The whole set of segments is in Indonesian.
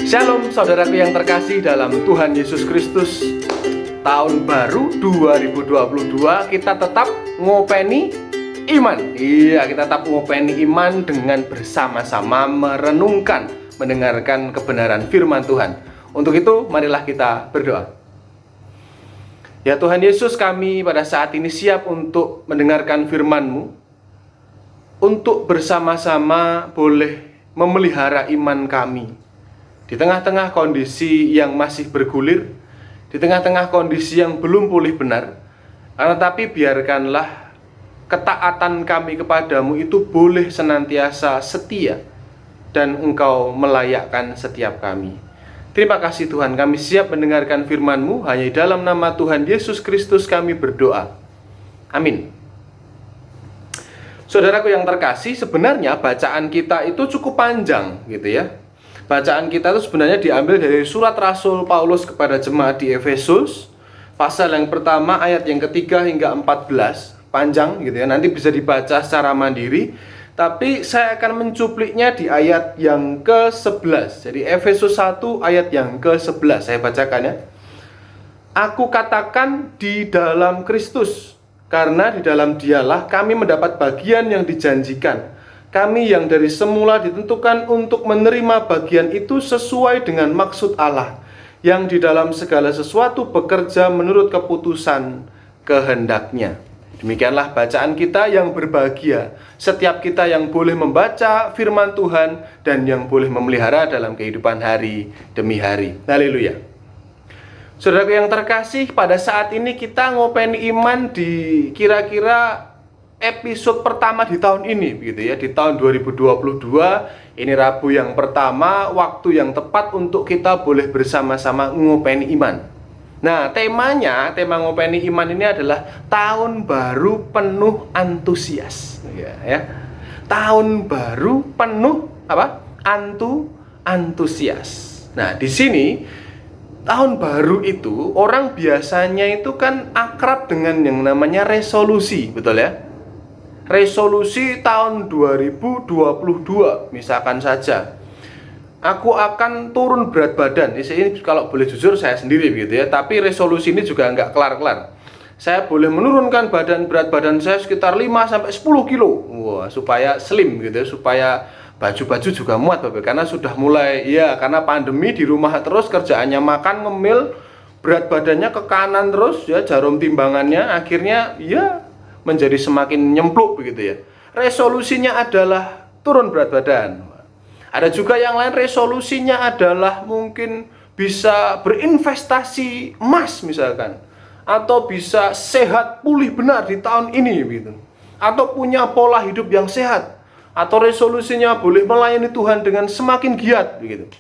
Shalom saudaraku yang terkasih dalam Tuhan Yesus Kristus. Tahun baru 2022 kita tetap ngopeni iman. Iya, kita tetap ngopeni iman dengan bersama-sama merenungkan, mendengarkan kebenaran firman Tuhan. Untuk itu marilah kita berdoa. Ya Tuhan Yesus, kami pada saat ini siap untuk mendengarkan firman-Mu, untuk bersama-sama boleh memelihara iman kami di tengah-tengah kondisi yang masih bergulir, di tengah-tengah kondisi yang belum pulih benar. Tetapi biarkanlah ketaatan kami kepadamu itu boleh senantiasa setia, dan Engkau melayakkan setiap kami. Terima kasih Tuhan, kami siap mendengarkan firman-Mu. Hanya di dalam nama Tuhan Yesus Kristus kami berdoa. Amin. Saudaraku yang terkasih, sebenarnya bacaan kita itu cukup panjang gitu ya. Bacaan kita itu sebenarnya diambil dari surat Rasul Paulus kepada jemaat di Efesus, pasal yang pertama ayat yang ketiga hingga 14. Panjang gitu ya, nanti bisa dibaca secara mandiri. Tapi saya akan mencupliknya di ayat yang ke-11. Jadi Efesus 1 ayat yang ke-11 saya bacakan ya. Aku katakan di dalam Kristus, karena di dalam Dialah kami mendapat bagian yang dijanjikan. Kami yang dari semula ditentukan untuk menerima bagian itu sesuai dengan maksud Allah, yang di dalam segala sesuatu bekerja menurut keputusan kehendaknya. Demikianlah bacaan kita yang berbahagia, setiap kita yang boleh membaca firman Tuhan dan yang boleh memelihara dalam kehidupan hari demi hari. Haleluya. Saudaraku yang terkasih, pada saat ini kita ngopeni iman di kira-kira episode pertama di tahun ini, begitu ya, di tahun 2022. Ini Rabu yang pertama, waktu yang tepat untuk kita boleh bersama-sama ngopeni iman. Nah, tema ngopeni iman ini adalah tahun baru penuh antusias, ya. Tahun baru penuh apa? Antusias. Nah, di sini tahun baru itu orang biasanya itu kan akrab dengan yang namanya resolusi, betul ya? Resolusi tahun 2022, misalkan saja aku akan turun berat badan. Ini kalau boleh jujur saya sendiri begitu ya. Tapi resolusi ini juga nggak kelar-kelar. Saya boleh menurunkan berat badan saya sekitar 5-10 kilo. Wah, supaya slim gitu ya, supaya baju-baju juga muat Bapak. Karena sudah mulai ya, karena pandemi di rumah terus, kerjaannya makan ngemil, berat badannya ke kanan terus ya, jarum timbangannya akhirnya ya menjadi semakin nyempluk begitu ya. Resolusinya adalah turun berat badan. Ada juga yang lain resolusinya adalah mungkin bisa berinvestasi emas misalkan, atau bisa sehat pulih benar di tahun ini gitu, atau punya pola hidup yang sehat, atau resolusinya boleh melayani Tuhan dengan semakin giat begitu.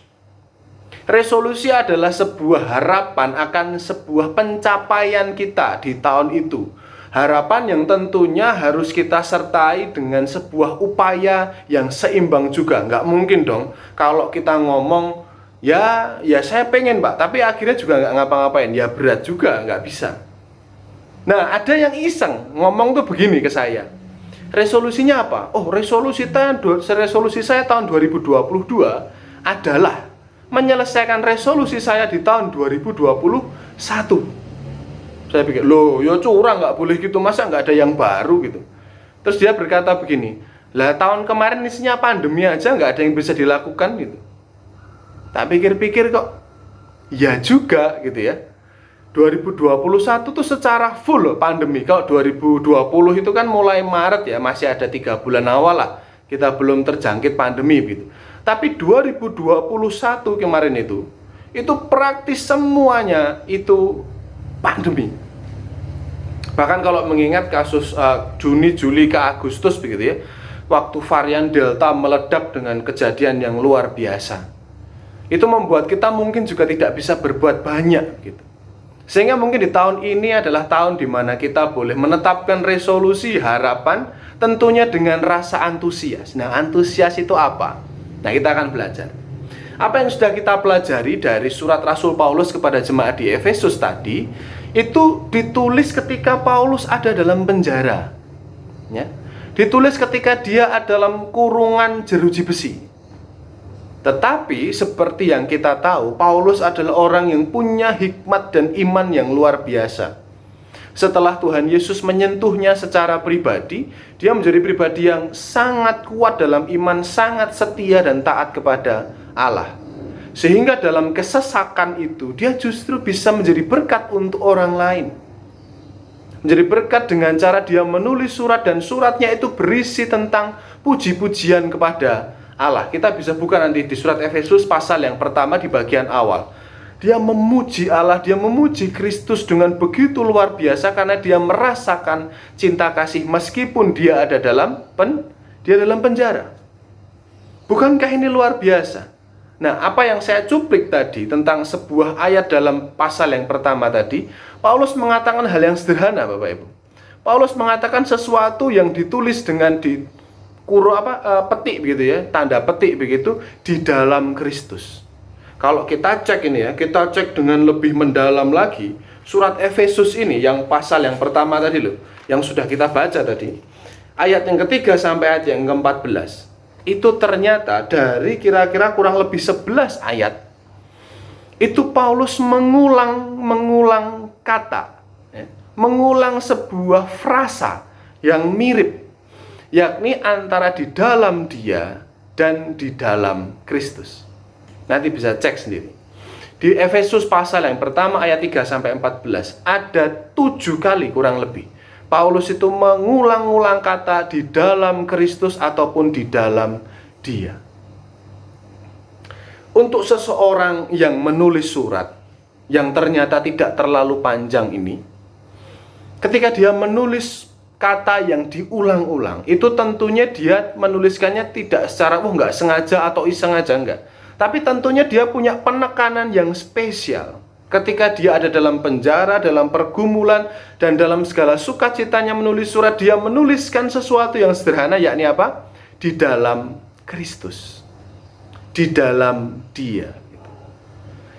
Resolusi adalah sebuah harapan akan sebuah pencapaian kita di tahun itu. Harapan yang tentunya harus kita sertai dengan sebuah upaya yang seimbang juga. Nggak mungkin dong kalau kita ngomong ya saya pengen Pak, tapi akhirnya juga nggak ngapa-ngapain. Ya berat juga, nggak bisa. Nah, ada yang iseng ngomong tuh begini ke saya. Resolusinya apa? Oh, resolusi saya tahun 2022 adalah menyelesaikan resolusi saya di tahun 2021. Saya pikir, loh, ya curang, nggak boleh gitu, masa nggak ada yang baru gitu. Terus dia berkata begini, lah tahun kemarin isinya pandemi aja nggak ada yang bisa dilakukan gitu. Tak pikir-pikir kok, ya juga gitu ya. 2021 tuh secara full loh pandemi. Kalau 2020 itu kan mulai Maret ya, masih ada 3 bulan awal lah, kita belum terjangkit pandemi gitu. Tapi 2021 kemarin itu praktis semuanya itu pandemi. Bahkan kalau mengingat kasus Juni, Juli ke Agustus begitu ya, waktu varian Delta meledak dengan kejadian yang luar biasa, itu membuat kita mungkin juga tidak bisa berbuat banyak gitu. Sehingga mungkin di tahun ini adalah tahun di mana kita boleh menetapkan resolusi harapan, tentunya dengan rasa antusias. Nah, antusias itu apa? Nah, kita akan belajar. Apa yang sudah kita pelajari dari surat Rasul Paulus kepada jemaat di Efesus tadi, itu ditulis ketika Paulus ada dalam penjara ya. Ditulis ketika dia ada dalam kurungan jeruji besi. Tetapi seperti yang kita tahu, Paulus adalah orang yang punya hikmat dan iman yang luar biasa. Setelah Tuhan Yesus menyentuhnya secara pribadi, dia menjadi pribadi yang sangat kuat dalam iman, sangat setia dan taat kepada Allah. Sehingga dalam kesesakan itu, dia justru bisa menjadi berkat untuk orang lain. Menjadi berkat dengan cara dia menulis surat, dan suratnya itu berisi tentang puji-pujian kepada Allah. Kita bisa buka nanti di surat Efesus pasal yang pertama di bagian awal. Dia memuji Allah, dia memuji Kristus dengan begitu luar biasa karena dia merasakan cinta kasih meskipun dia ada dalam penjara. Bukankah ini luar biasa? Nah, apa yang saya cuplik tadi tentang sebuah ayat dalam pasal yang pertama tadi, Paulus mengatakan hal yang sederhana, Bapak Ibu. Paulus mengatakan sesuatu yang ditulis dengan petik begitu ya, tanda petik begitu di dalam Kristus. Kalau kita cek ini ya, kita cek dengan lebih mendalam lagi surat Efesus ini yang pasal yang pertama tadi loh, yang sudah kita baca tadi. Ayat yang ketiga sampai ayat yang ke-14. Itu ternyata dari kira-kira kurang lebih 11 ayat. Itu Paulus mengulang kata, ya, mengulang sebuah frasa yang mirip, yakni antara di dalam dia dan di dalam Kristus. Nanti bisa cek sendiri. Di Efesus pasal yang pertama ayat 3 sampai 14 ada 7 kali kurang lebih Paulus itu mengulang-ulang kata di dalam Kristus ataupun di dalam dia. Untuk seseorang yang menulis surat yang ternyata tidak terlalu panjang ini, ketika dia menulis kata yang diulang-ulang, itu tentunya dia menuliskannya tidak secara nggak sengaja atau iseng aja, enggak. Tapi tentunya dia punya penekanan yang spesial. Ketika dia ada dalam penjara, dalam pergumulan, dan dalam segala sukacitanya menulis surat, dia menuliskan sesuatu yang sederhana, yakni apa? Di dalam Kristus, di dalam dia.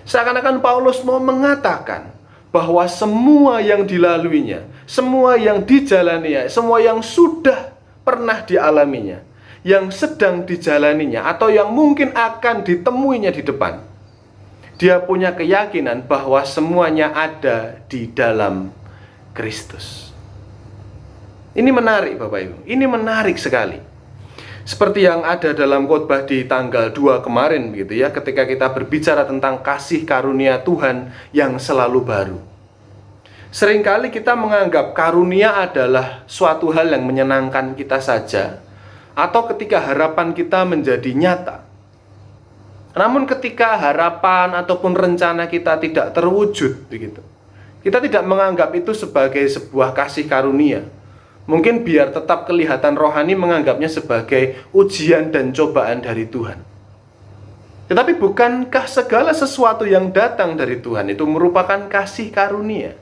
Seakan-akan Paulus mau mengatakan bahwa semua yang dilaluinya, semua yang dijalaninya, semua yang sudah pernah dialaminya, yang sedang dijalaninya, atau yang mungkin akan ditemuinya di depan, dia punya keyakinan bahwa semuanya ada di dalam Kristus. Ini menarik Bapak Ibu, ini menarik sekali. Seperti yang ada dalam khotbah di tanggal 2 kemarin begitu ya, ketika kita berbicara tentang kasih karunia Tuhan yang selalu baru. Seringkali kita menganggap karunia adalah suatu hal yang menyenangkan kita saja, atau ketika harapan kita menjadi nyata. Namun ketika harapan ataupun rencana kita tidak terwujud begitu, kita tidak menganggap itu sebagai sebuah kasih karunia. Mungkin biar tetap kelihatan rohani menganggapnya sebagai ujian dan cobaan dari Tuhan. Tetapi bukankah segala sesuatu yang datang dari Tuhan itu merupakan kasih karunia?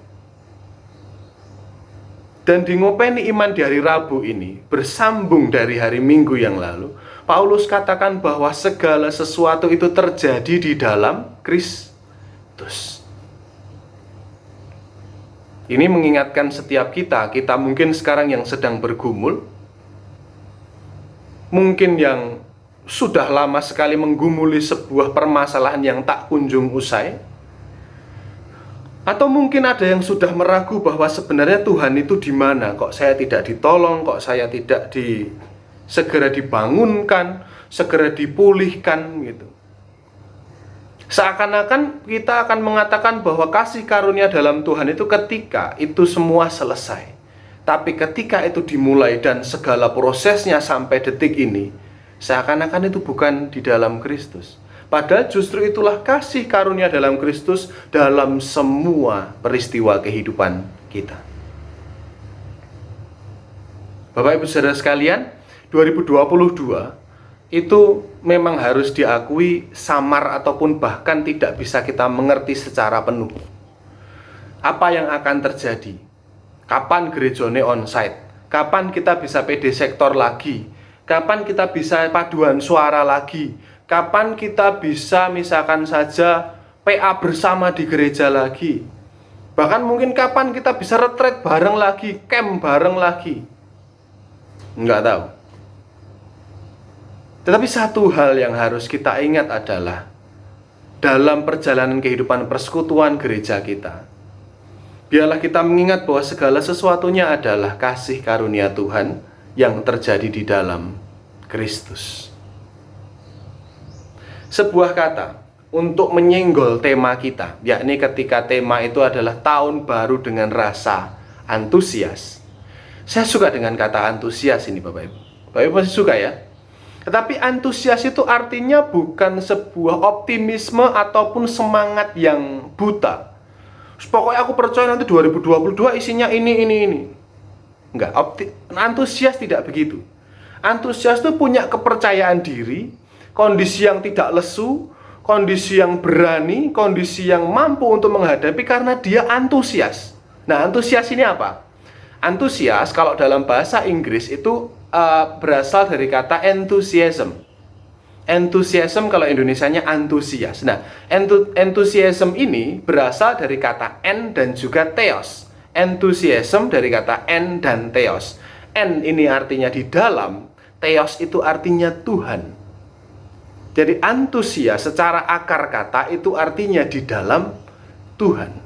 Dan di ngopeni iman di hari Rabu ini, bersambung dari hari Minggu yang lalu, Paulus katakan bahwa segala sesuatu itu terjadi di dalam Kristus. Ini mengingatkan setiap kita mungkin sekarang yang sedang bergumul, mungkin yang sudah lama sekali menggumuli sebuah permasalahan yang tak kunjung usai, atau mungkin ada yang sudah meragu bahwa sebenarnya Tuhan itu di mana? Kok saya tidak ditolong, kok saya tidak segera dibangunkan, segera dipulihkan gitu. Seakan-akan kita akan mengatakan bahwa kasih karunia dalam Tuhan itu ketika itu semua selesai. Tapi ketika itu dimulai dan segala prosesnya sampai detik ini, seakan-akan itu bukan di dalam Kristus. Padahal justru itulah kasih karunia dalam Kristus dalam semua peristiwa kehidupan kita. Bapak Ibu Saudara sekalian, 2022 itu memang harus diakui samar ataupun bahkan tidak bisa kita mengerti secara penuh. Apa yang akan terjadi? Kapan gerejone onsite? Kapan kita bisa PD sektor lagi? Kapan kita bisa paduan suara lagi? Kapan kita bisa misalkan saja PA bersama di gereja lagi? Bahkan mungkin kapan kita bisa retreat bareng lagi, camp bareng lagi? Enggak tahu. Tetapi satu hal yang harus kita ingat adalah dalam perjalanan kehidupan persekutuan gereja kita, biarlah kita mengingat bahwa segala sesuatunya adalah kasih karunia Tuhan yang terjadi di dalam Kristus. Sebuah kata untuk menyenggol tema kita, yakni ketika tema itu adalah tahun baru dengan rasa antusias. Saya suka dengan kata antusias ini, Bapak Ibu. Bapak Ibu pasti suka ya? Tetapi antusias itu artinya bukan sebuah optimisme ataupun semangat yang buta. Pokoknya aku percaya nanti 2022 isinya ini. Enggak, antusias tidak begitu. Antusias itu punya kepercayaan diri, kondisi yang tidak lesu, kondisi yang berani, kondisi yang mampu untuk menghadapi karena dia antusias. Nah, antusias ini apa? Antusias kalau dalam bahasa Inggris itu berasal dari kata enthusiasm. Enthusiasm kalau Indonesianya antusias. Nah, enthusiasm ini berasal dari kata en dan juga theos. Enthusiasm dari kata en dan theos. En ini artinya di dalam, theos itu artinya Tuhan. Jadi antusias secara akar kata itu artinya di dalam Tuhan.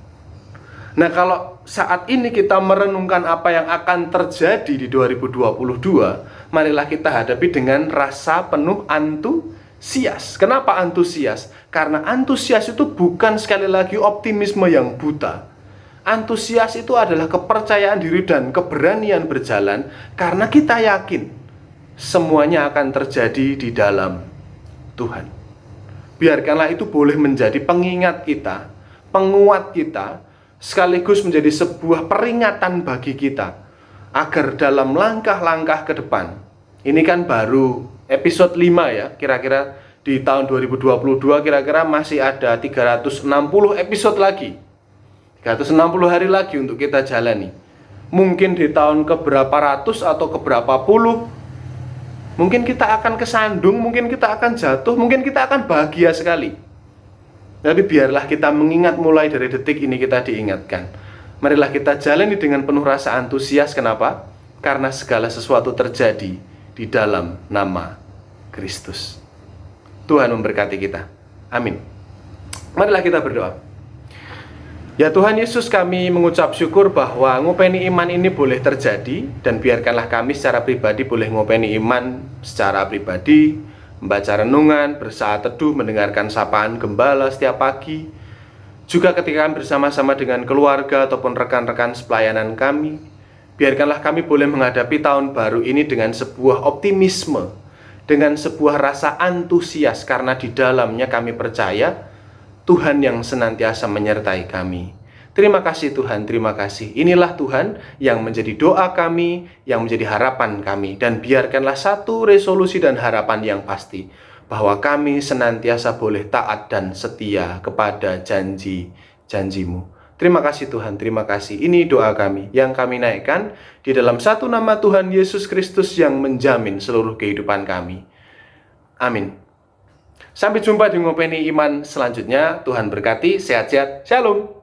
Nah, kalau saat ini kita merenungkan apa yang akan terjadi di 2022, marilah kita hadapi dengan rasa penuh antusias. Kenapa antusias? Karena antusias itu bukan sekali lagi optimisme yang buta. Antusias itu adalah kepercayaan diri dan keberanian berjalan karena kita yakin semuanya akan terjadi di dalam Tuhan. Biarkanlah itu boleh menjadi pengingat kita, penguat kita, sekaligus menjadi sebuah peringatan bagi kita agar dalam langkah-langkah ke depan, ini kan baru episode 5 ya, kira-kira di tahun 2022 kira-kira masih ada 360 episode lagi, 360 hari lagi untuk kita jalani. Mungkin di tahun keberapa ratus atau keberapa puluh, mungkin kita akan kesandung, mungkin kita akan jatuh, mungkin kita akan bahagia sekali. Tapi biarlah kita mengingat mulai dari detik ini kita diingatkan. Marilah kita jalani dengan penuh rasa antusias. Kenapa? Karena segala sesuatu terjadi di dalam nama Kristus. Tuhan memberkati kita. Amin. Marilah kita berdoa. Ya Tuhan Yesus, kami mengucap syukur bahwa ngopeni iman ini boleh terjadi. Dan biarkanlah kami secara pribadi boleh ngopeni iman secara pribadi, membaca renungan, bersaat teduh, mendengarkan sapaan gembala setiap pagi. Juga ketika kami bersama-sama dengan keluarga ataupun rekan-rekan sepelayanan kami, biarkanlah kami boleh menghadapi tahun baru ini dengan sebuah optimisme, dengan sebuah rasa antusias, karena di dalamnya kami percaya Tuhan yang senantiasa menyertai kami. Terima kasih Tuhan, terima kasih. Inilah Tuhan yang menjadi doa kami, yang menjadi harapan kami. Dan biarkanlah satu resolusi dan harapan yang pasti, bahwa kami senantiasa boleh taat dan setia kepada janji-janjimu. Terima kasih Tuhan, terima kasih. Ini doa kami yang kami naikkan di dalam satu nama Tuhan Yesus Kristus yang menjamin seluruh kehidupan kami. Amin. Sampai jumpa di Ngopeni Iman selanjutnya. Tuhan berkati, sehat-sehat. Shalom.